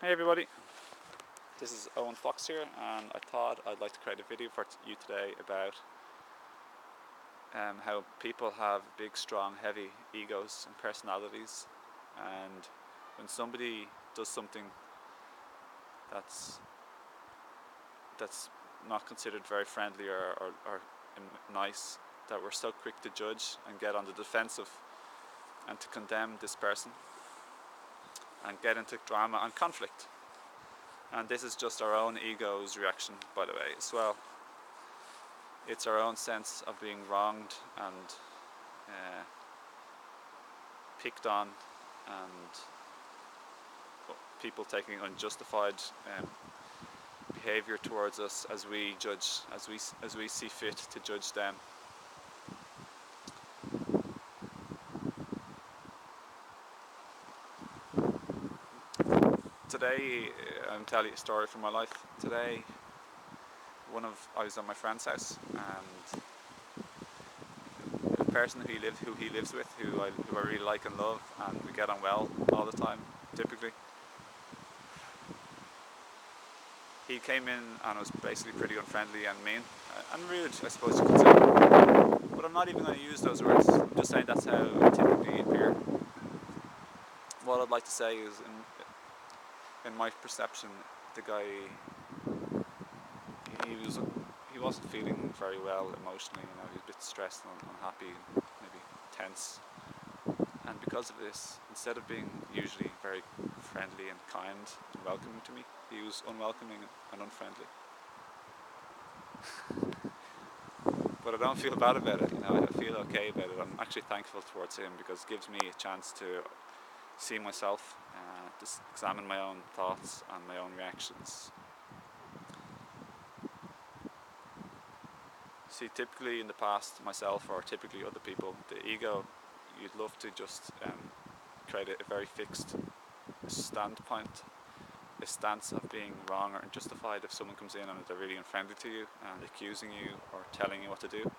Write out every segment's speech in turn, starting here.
Hey everybody, this is Owen XX here, and I thought I'd like to create a video for you today about how people have big, strong, heavy egos and personalities, and when somebody does something that's not considered very friendly or nice, that we're so quick to judge and get on the defensive and to condemn this person and get into drama and conflict. And this is just our own ego's reaction, by the way, as well. It's our own sense of being wronged and picked on, and people taking unjustified behaviour towards us as we judge, as we see fit to judge them. Today, I'm telling you a story from my life. Today, I was at my friend's house, and the person who he lives with, who I really like and love, and we get on well all the time, typically. He came in and was basically pretty unfriendly and mean, and rude, I suppose you could say. But I'm not even going to use those words. I'm just saying that's how it typically appear. What I'd like to say is, in my perception, the guy, he wasn't feeling very well emotionally. He was a bit stressed and unhappy, maybe tense. And because of this, instead of being usually very friendly and kind and welcoming to me, he was unwelcoming and unfriendly. But I don't feel bad about it. I feel okay about it. I'm actually thankful towards him because it gives me a chance to see myself, just examine my own thoughts and my own reactions. See, typically in the past, myself or typically other people, the ego, you'd love to just create a very fixed standpoint, a stance of being wrong or unjustified if someone comes in and they're really unfriendly to you and accusing you or telling you what to do.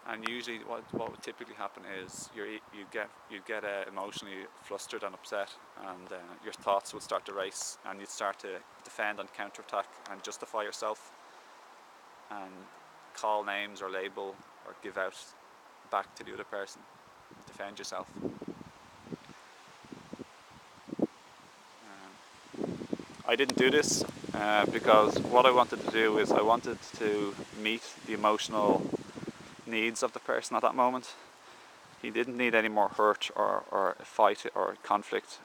And usually what would typically happen is you'd get emotionally flustered and upset, and your thoughts would start to race, and you'd start to defend and counterattack and justify yourself and call names or label or give out back to the other person, defend yourself. I didn't do this because what I wanted to do is I wanted to meet the emotional needs of the person at that moment. He didn't need any more hurt or a fight or a conflict.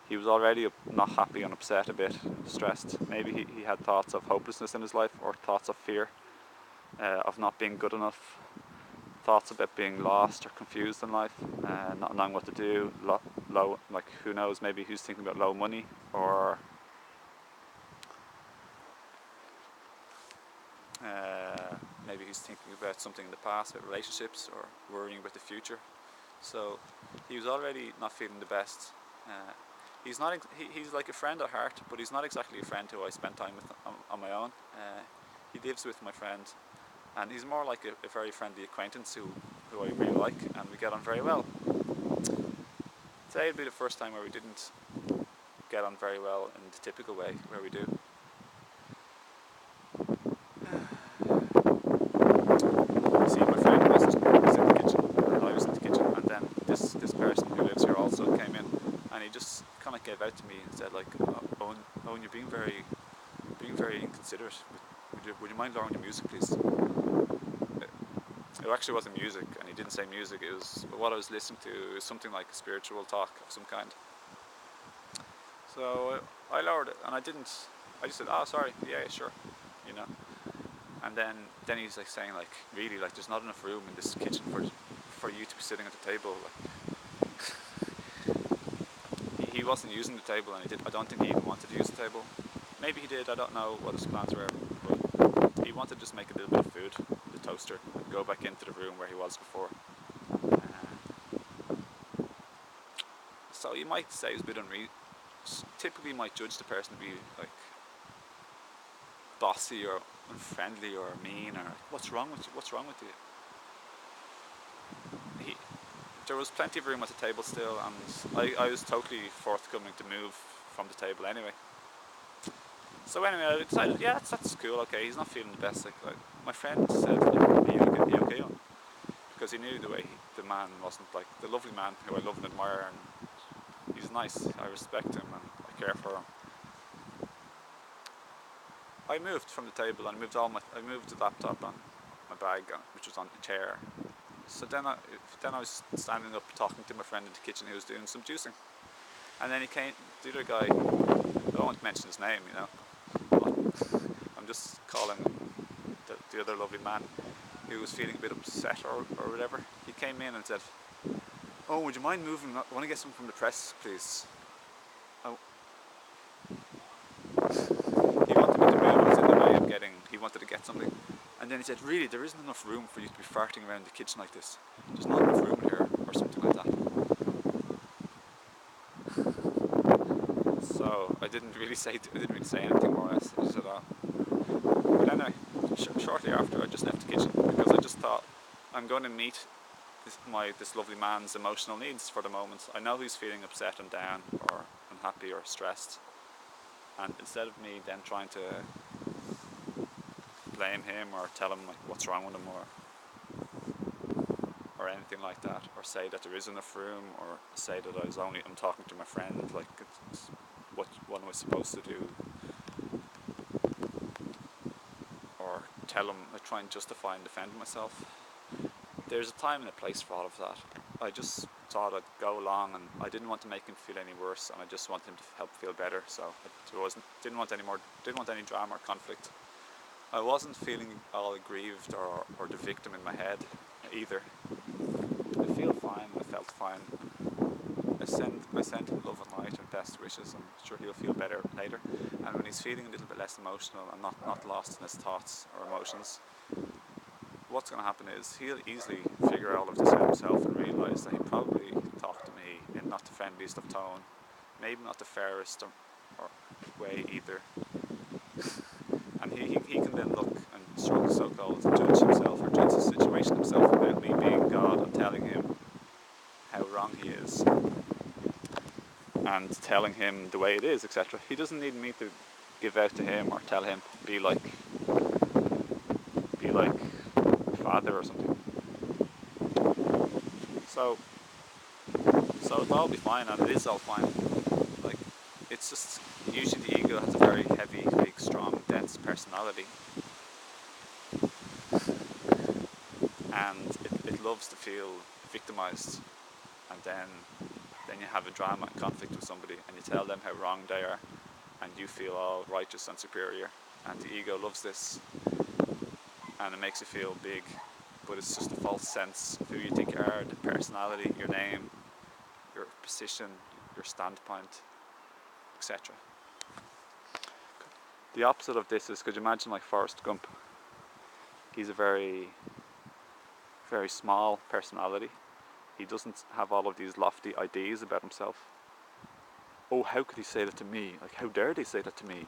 He was already not happy and upset, a bit stressed. Maybe he had thoughts of hopelessness in his life, or thoughts of fear, of not being good enough, thoughts about being lost or confused in life, not knowing what to do, low, like who knows, maybe he was thinking about low money, or maybe he's thinking about something in the past, about relationships, or worrying about the future. So he was already not feeling the best. He's like a friend at heart, but he's not exactly a friend who I spend time with on my own. He lives with my friend, and he's more like a very friendly acquaintance who I really like, and we get on very well. Today would be the first time where we didn't get on very well in the typical way, where we do. See, my friend was in the kitchen, and I was in the kitchen, and then this person who lives here also came in, and he just kind of gave out to me and said, like, Owen, you're being very inconsiderate. Would you mind lowering your music, please? It actually wasn't music, and he didn't say music. It was what I was listening to. It was something like a spiritual talk of some kind. So I lowered it, and I just said, "Oh, sorry. Yeah, sure," And then he's like saying, like, really, like, there's not enough room in this kitchen for you to be sitting at the table. Like, he wasn't using the table, and I don't think he even wanted to use the table. Maybe he did. I don't know what his plans were, but he wanted to just make a little bit of food, the toaster, and go back into the room where he was before. So you might say it's a bit unreasonable. Typically, you might judge the person to be like bossy or unfriendly or mean, or what's wrong with you? There was plenty of room at the table still, and I was totally forthcoming to move from the table anyway. So anyway, I decided, yeah, that's cool, okay, he's not feeling the best. Like my friend said, like, are you okay? Because he knew the way the man wasn't, like, the lovely man who I love and admire, and he's nice, I respect him and I care for him. I moved from the table and I moved the laptop and my bag, which was on the chair. So then I was standing up talking to my friend in the kitchen who was doing some juicing. And then he came, the other guy, I won't mention his name, I'm just calling him the other lovely man who was feeling a bit upset or whatever. He came in and said, "Oh, would you mind moving? I want to get something from the press, please." Oh. He wanted me to move, I was in the way of he wanted to get something. And then he said, "Really, there isn't enough room for you to be farting around the kitchen like this. There's not enough room in here," or something like that. So I didn't really say anything more or less. I just said, "Oh." But anyway, shortly after, I just left the kitchen because I just thought, I'm going to meet this lovely man's emotional needs for the moment. I know he's feeling upset and down or unhappy or stressed, and instead of me then trying to blame him or tell him like what's wrong with him or anything like that, or say that there is enough room, or say that I'm talking to my friend, like what am I supposed to do, or tell him, I try and justify and defend myself. There's a time and a place for all of that. I just thought I'd go along, and I didn't want to make him feel any worse, and I just wanted him to help feel better. So didn't want any drama or conflict. I wasn't feeling all aggrieved or the victim in my head either. I feel fine. I felt fine. I sent him love and light and best wishes. I'm sure he'll feel better later. And when he's feeling a little bit less emotional and not lost in his thoughts or emotions, what's going to happen is he'll easily figure all of this out himself and realise that he probably talked to me in not the friendliest of tone, maybe not the fairest or way either. And he can then look and struggle so-called to judge himself or judge the situation himself about me being God and telling him how wrong he is and telling him the way it is, etc. He doesn't need me to give out to him or tell him be like father or something. So it'll all be fine, and it is all fine. Like, it's just usually the ego has a very heavy, big, strong, dense personality, and it loves to feel victimized. And then you have a drama and conflict with somebody, and you tell them how wrong they are, and you feel all righteous and superior. And the ego loves this, and it makes you feel big, but it's just a false sense of who you think you are, the personality, your name, your position, your standpoint, etc. The opposite of this is, could you imagine like Forrest Gump? He's a very, very small personality. He doesn't have all of these lofty ideas about himself. Oh, how could he say that to me? Like, how dare they say that to me?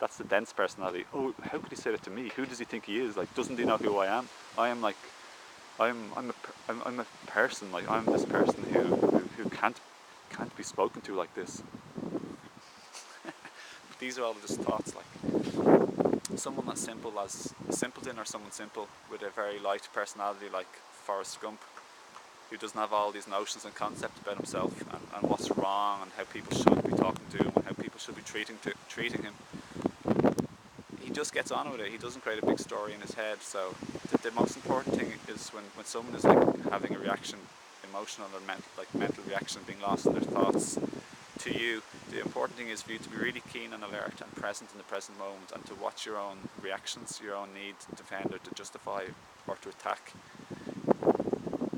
That's the dense personality. Oh, how could he say that to me? Who does he think he is? Like, doesn't he know who I am? I'm a person. Like, I'm this person who can't be spoken to like this. These are all just thoughts. Like, someone as simple as a simpleton, or someone simple with a very light personality like Forrest Gump, who doesn't have all these notions and concepts about himself and what's wrong and how people should be talking to him and how people should be treating him. He just gets on with it. He doesn't create a big story in his head. So the most important thing is when someone is like having a reaction, emotional or mental reaction, being lost in their thoughts to you, the important thing is for you to be really keen and alert and present in the present moment, and to watch your own reactions, your own need to defend or to justify or to attack,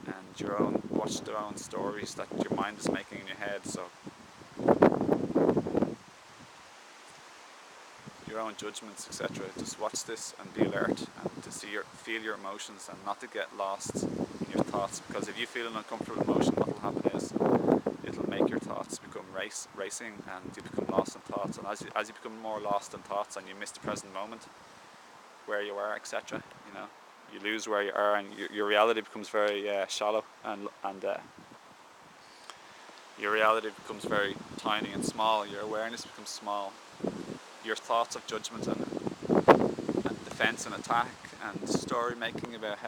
and watch their own stories that your mind is making in your head. So your own judgments, etc. Just watch this and be alert, and to feel your emotions and not to get lost in your thoughts, because if you feel an uncomfortable emotion, what will happen is it'll make your thoughts become racing, and you become lost in thoughts, and as you become more lost in thoughts and you miss the present moment, where you are, etc., you lose where you are, and your reality becomes very shallow, and your reality becomes very tiny and small, your awareness becomes small, your thoughts of judgment and defense and attack and story making about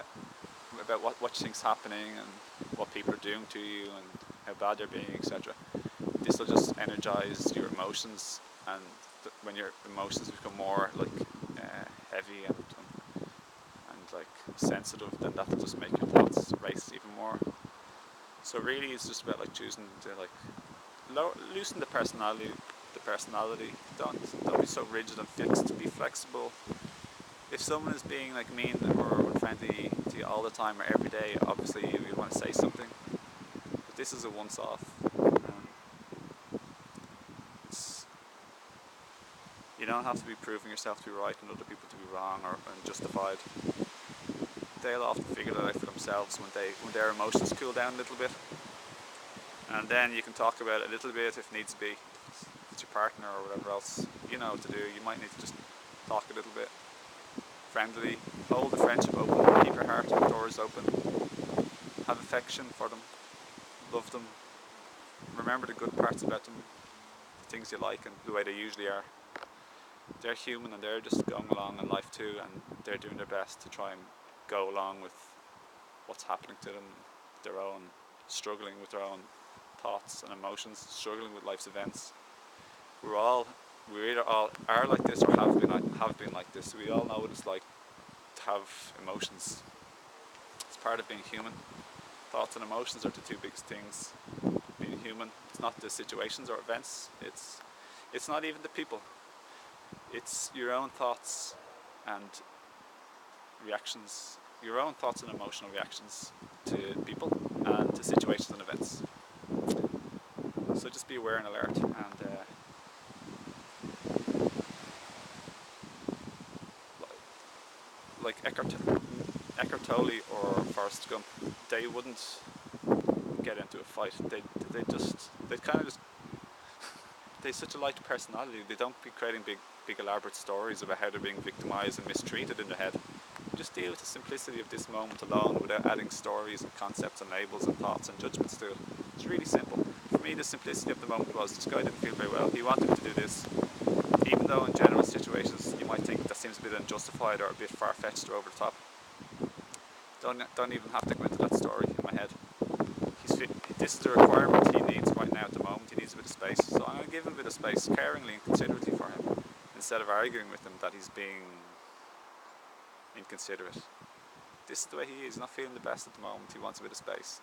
what you think's happening and what people are doing to you and how bad they're being, etc. This will just energize your emotions, and when your emotions become more like heavy and like sensitive, then that will just make your thoughts race even more. So really, it's just about like choosing to like loosen the personality. Don't be so rigid and fixed. Be flexible. If someone is being like mean or unfriendly to you all the time or every day, obviously you want to say something. But this is a once-off. You don't have to be proving yourself to be right and other people to be wrong or unjustified. They'll often figure that out for themselves when their emotions cool down a little bit, and then you can talk about it a little bit if needs be. If it's your partner or whatever else, you know what to do. You might need to just talk a little bit, friendly, hold the friendship open, keep your heart and doors open, have affection for them, love them, remember the good parts about them, the things you like and the way they usually are. They're human and they're just going along in life too, and they're doing their best to try and go along with what's happening to them, their own struggling with their own thoughts and emotions, struggling with life's events. We either all are like this or have been like this. We all know what it's like to have emotions. It's part of being human. Thoughts and emotions are the two biggest things. Being human. It's not the situations or events. It's not even the people. It's your own thoughts and reactions, your own thoughts and emotional reactions to people and to situations and events. So just be aware and alert, and like Eckhart Tolle or Forrest Gump, they wouldn't get into a fight. They'd such a light personality. They don't be creating big elaborate stories about how they're being victimized and mistreated in their head. Just deal with the simplicity of this moment alone without adding stories and concepts and labels and thoughts and judgments to it. It's really simple. For me, the simplicity of the moment was this guy didn't feel very well. He wanted to do this. Even though in general situations you might think that seems a bit unjustified or a bit far-fetched or over the top. Don't even have to go into that story in my head. This is the requirement he needs right now at the moment. He needs a bit of space. So I'm going to give him a bit of space, caringly and considerately for him, instead of arguing with him that he's being inconsiderate. This is the way he is. He's not feeling the best at the moment. He wants a bit of space.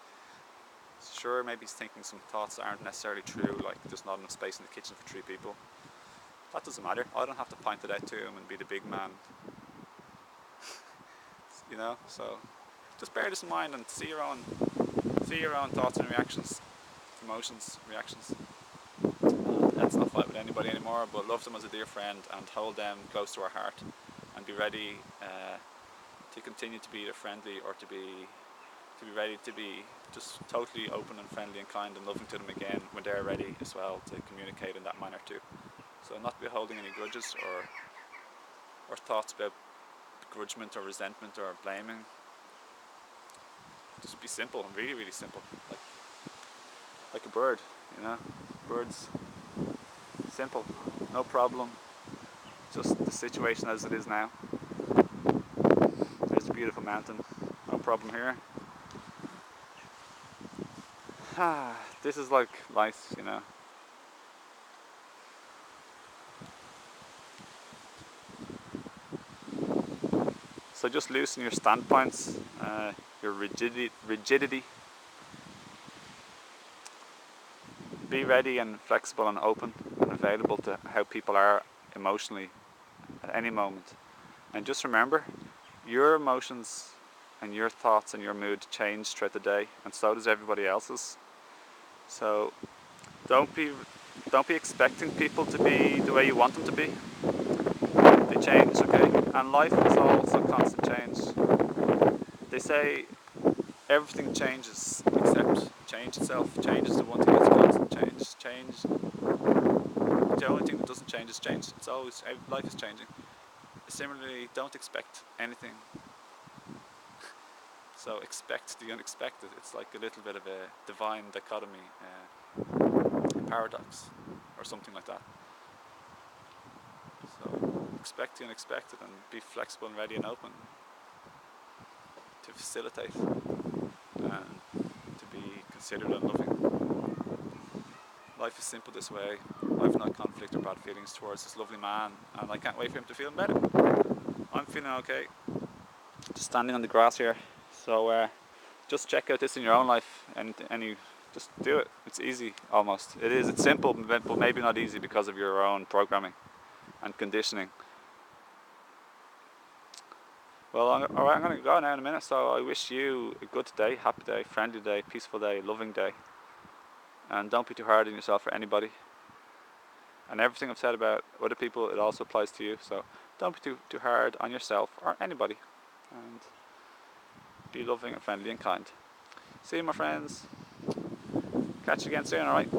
Sure, maybe he's thinking some thoughts that aren't necessarily true, like there's not enough space in the kitchen for 3 people. That doesn't matter. I don't have to point it out to him and be the big man. You know, so just bear this in mind and see your own thoughts and reactions, emotions, reactions. Let's not fight with anybody anymore, but love them as a dear friend and hold them close to our heart, and be ready to continue to be either friendly or to be ready to be just totally open and friendly and kind and loving to them again when they're ready as well to communicate in that manner too. So not be holding any grudges or thoughts about begrudgement or resentment or blaming. Just be simple and really, really simple. Like a bird, you know? Birds, simple, no problem. Just the situation as it is now. There's a beautiful mountain, no problem here. This is like life, you know. So just loosen your standpoints, your rigidity. Be ready and flexible and open and available to how people are emotionally at any moment. And just remember, your emotions and your thoughts and your mood change throughout the day, and so does everybody else's. So don't be expecting people to be the way you want them to be. They change, okay? And life is also constant change. They say everything changes except change itself. Change is the one thing that's constant. Change. The only thing that doesn't change is change. It's always, life is changing. Similarly, don't expect anything. So expect the unexpected. It's like a little bit of a divine dichotomy. paradox or something like that. So expect the unexpected and be flexible and ready and open to facilitate and to be considerate and loving. Life is simple this way. I've no conflict or bad feelings towards this lovely man, and I can't wait for him to feel better. I'm feeling okay. Just standing on the grass here. So just check out this in your own life, and you just do it. It's easy almost. It is. It's simple, but maybe not easy because of your own programming and conditioning. Well, alright, I'm going to go now in a minute, so I wish you a good day, happy day, friendly day, peaceful day, loving day. And don't be too hard on yourself or anybody. And everything I've said about other people, it also applies to you. So don't be too hard on yourself or anybody. And be loving and friendly and kind. See you, my friends. Catch you again soon, alright?